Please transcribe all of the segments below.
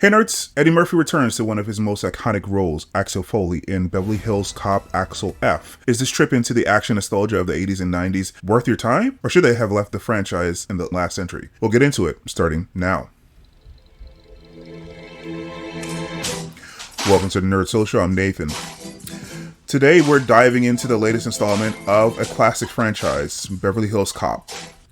Hey nerds, Eddie Murphy returns to one of his most iconic roles, Axel Foley, in Beverly Hills Cop Axel F. Is this trip into the action nostalgia of the 80s and 90s worth your time? Or should they have left the franchise in the last century? We'll get into it, starting now. Welcome to the Nerd Social, I'm Nathan. Today we're diving into the latest installment of a classic franchise, Beverly Hills Cop.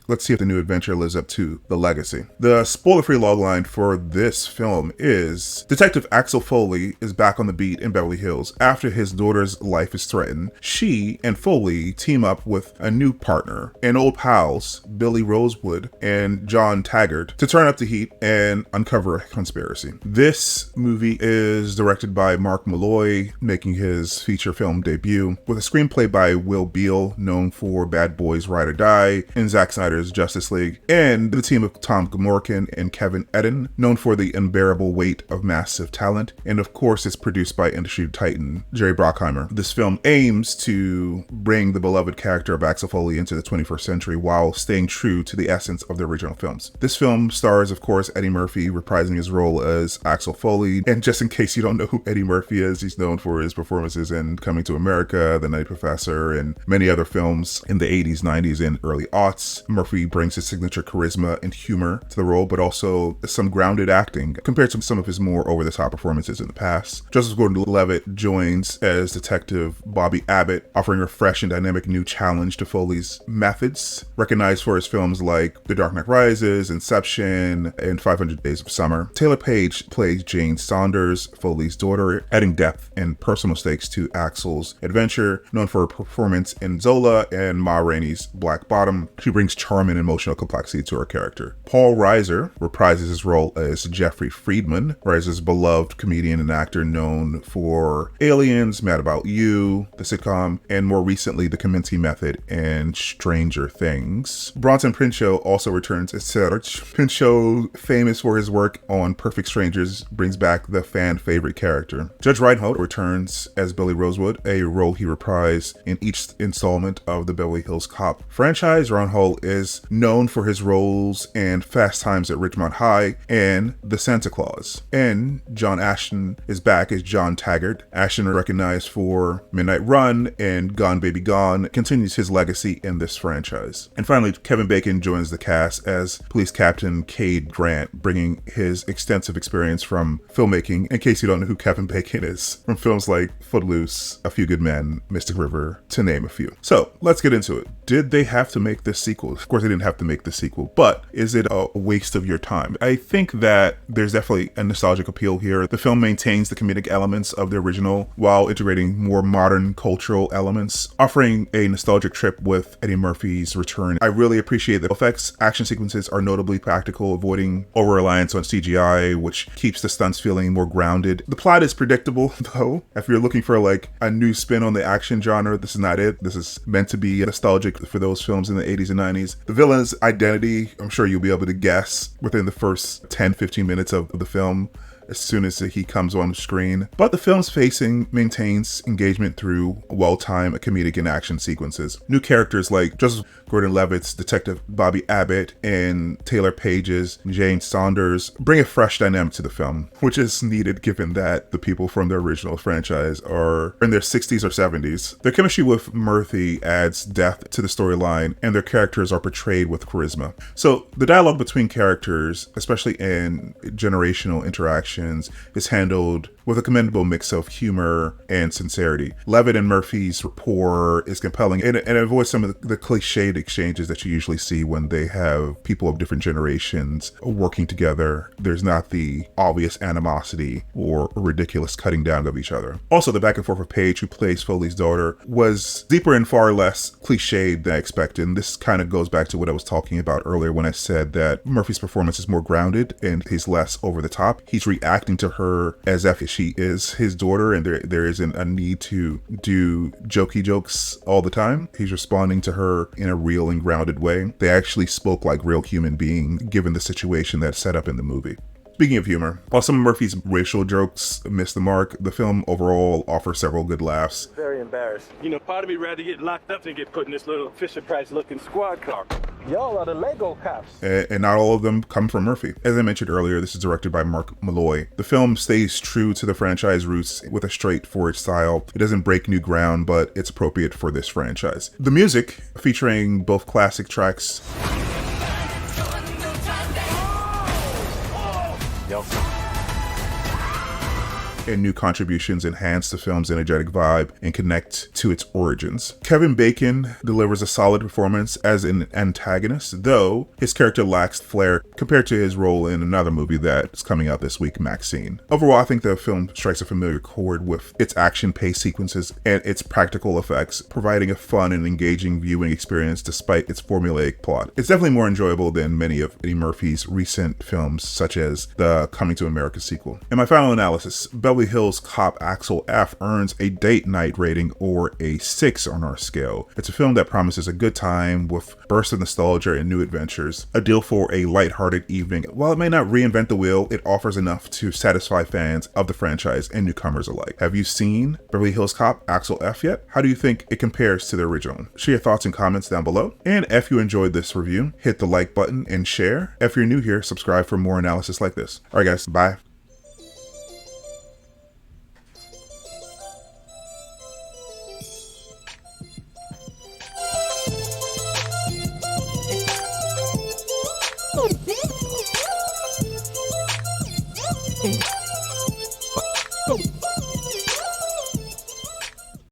Let's see if the new adventure lives up to the legacy. The spoiler-free logline for this film is Detective Axel Foley is back on the beat in Beverly Hills after his daughter's life is threatened. She and Foley team up with a new partner and old pals, Billy Rosewood and John Taggart, to turn up the heat and uncover a conspiracy. This movie is directed by Mark Molloy, making his feature film debut, with a screenplay by Beall, known for Bad Boys Ride or Die, and Zack Snyder's Justice League, and the team of Tom Gormican and Kevin Etten, known for the unbearable weight of massive talent, and of course it's produced by industry titan Jerry Bruckheimer. This film aims to bring the beloved character of Axel Foley into the 21st century while staying true to the essence of the original films. This film stars, of course, Eddie Murphy reprising his role as Axel Foley, and just in case you don't know who Eddie Murphy is, he's known for his performances in Coming to America, The Night Professor, and many other films in the 80s, 90s, and early aughts. Murphy brings his signature charisma and humor to the role, but also some grounded acting compared to some of his more over-the-top performances in the past. Justice Gordon-Levitt joins as Detective Bobby Abbott, offering a fresh and dynamic new challenge to Foley's methods, recognized for his films like The Dark Knight Rises, Inception, and 500 Days of Summer. Taylour Paige plays Jane Saunders, Foley's daughter, adding depth and personal stakes to Axel's adventure. Known for her performance in Zola and Ma Rainey's Black Bottom, she brings charm and emotional complexity to her character. Paul Reiser reprises his role as Jeffrey Friedman, Reiser's beloved comedian and actor known for Aliens, Mad About You, the sitcom, and more recently The Kominsky Method and Stranger Things. Bronson Pinchot also returns as Serge. Pinchot, famous for his work on Perfect Strangers, brings back the fan favorite character. Judge Reinhold returns as Billy Rosewood, a role he reprised in each installment of the Beverly Hills Cop franchise. Reinhold is known for his roles in Fast Times at Ridgemont High and The Santa Claus. And John Ashton is back as John Taggart. Ashton, recognized for Midnight Run and Gone Baby Gone, continues his legacy in this franchise. And finally, Kevin Bacon joins the cast as Police Captain Cade Grant, bringing his extensive experience from filmmaking, in case you don't know who Kevin Bacon is, from films like Footloose, A Few Good Men, Mystic River, to name a few. So let's get into it. Did they have to make this sequel? Of course they didn't have to make the sequel, but is it a waste of your time? I think that there's definitely a nostalgic appeal here. The film maintains the comedic elements of the original while integrating more modern cultural elements, offering a nostalgic trip with Eddie Murphy's return. I really appreciate the effects. Action sequences are notably practical, avoiding over-reliance on CGI, which keeps the stunts feeling more grounded. The plot is predictable, though. If you're looking for like a new spin on the action genre, this is not it. This is meant to be nostalgic for those films in the 80s and 90s. The villain's identity, I'm sure you'll be able to guess within the first 10-15 minutes of the film, as soon as he comes on screen. But the film's pacing maintains engagement through well-timed comedic and action sequences. New characters like Justice Gordon-Levitt's Detective Bobby Abbott and Taylour Paige's Jane Saunders bring a fresh dynamic to the film, which is needed given that the people from the original franchise are in their 60s or 70s. Their chemistry with Murphy adds depth to the storyline, and their characters are portrayed with charisma. So the dialogue between characters, especially in generational interactions, is handled with a commendable mix of humor and sincerity. Levitt and Murphy's rapport is compelling and avoids some of the cliched exchanges that you usually see when they have people of different generations working together. There's not the obvious animosity or ridiculous cutting down of each other. Also, the back and forth with Paige, who plays Foley's daughter, was deeper and far less cliched than I expected. And this kind of goes back to what I was talking about earlier when I said that Murphy's performance is more grounded and he's less over the top. He's reacting to her as if she is his daughter, and there isn't a need to do jokey jokes all the time. He's responding to her in a real and grounded way. They actually spoke like real human beings, given the situation that's set up in the movie. Speaking of humor, while some of Murphy's racial jokes miss the mark, the film overall offers several good laughs. Very embarrassed. You know, part of me rather get locked up than get put in this little Fisher-Price looking squad car. Y'all are the Lego cops. And not all of them come from Murphy. As I mentioned earlier, this is directed by Mark Molloy. The film stays true to the franchise roots with a straightforward style. It doesn't break new ground, but it's appropriate for this franchise. The music, featuring both classic tracks and new contributions, enhance the film's energetic vibe and connect to its origins. Kevin Bacon delivers a solid performance as an antagonist, though his character lacks flair compared to his role in another movie that's coming out this week, Maxine. Overall, I think the film strikes a familiar chord with its action-paced sequences and its practical effects, providing a fun and engaging viewing experience despite its formulaic plot. It's definitely more enjoyable than many of Eddie Murphy's recent films, such as the Coming to America sequel. In my final analysis, Beverly Hills Cop Axel F earns a date night rating, or a 6 on our scale. It's a film that promises a good time with bursts of nostalgia and new adventures, a deal for a lighthearted evening. While it may not reinvent the wheel, it offers enough to satisfy fans of the franchise and newcomers alike. Have you seen Beverly Hills Cop Axel F yet? How do you think it compares to the original? Share your thoughts and comments down below. And if you enjoyed this review, hit the like button and share. If you're new here, subscribe for more analysis like this. Alright guys, bye.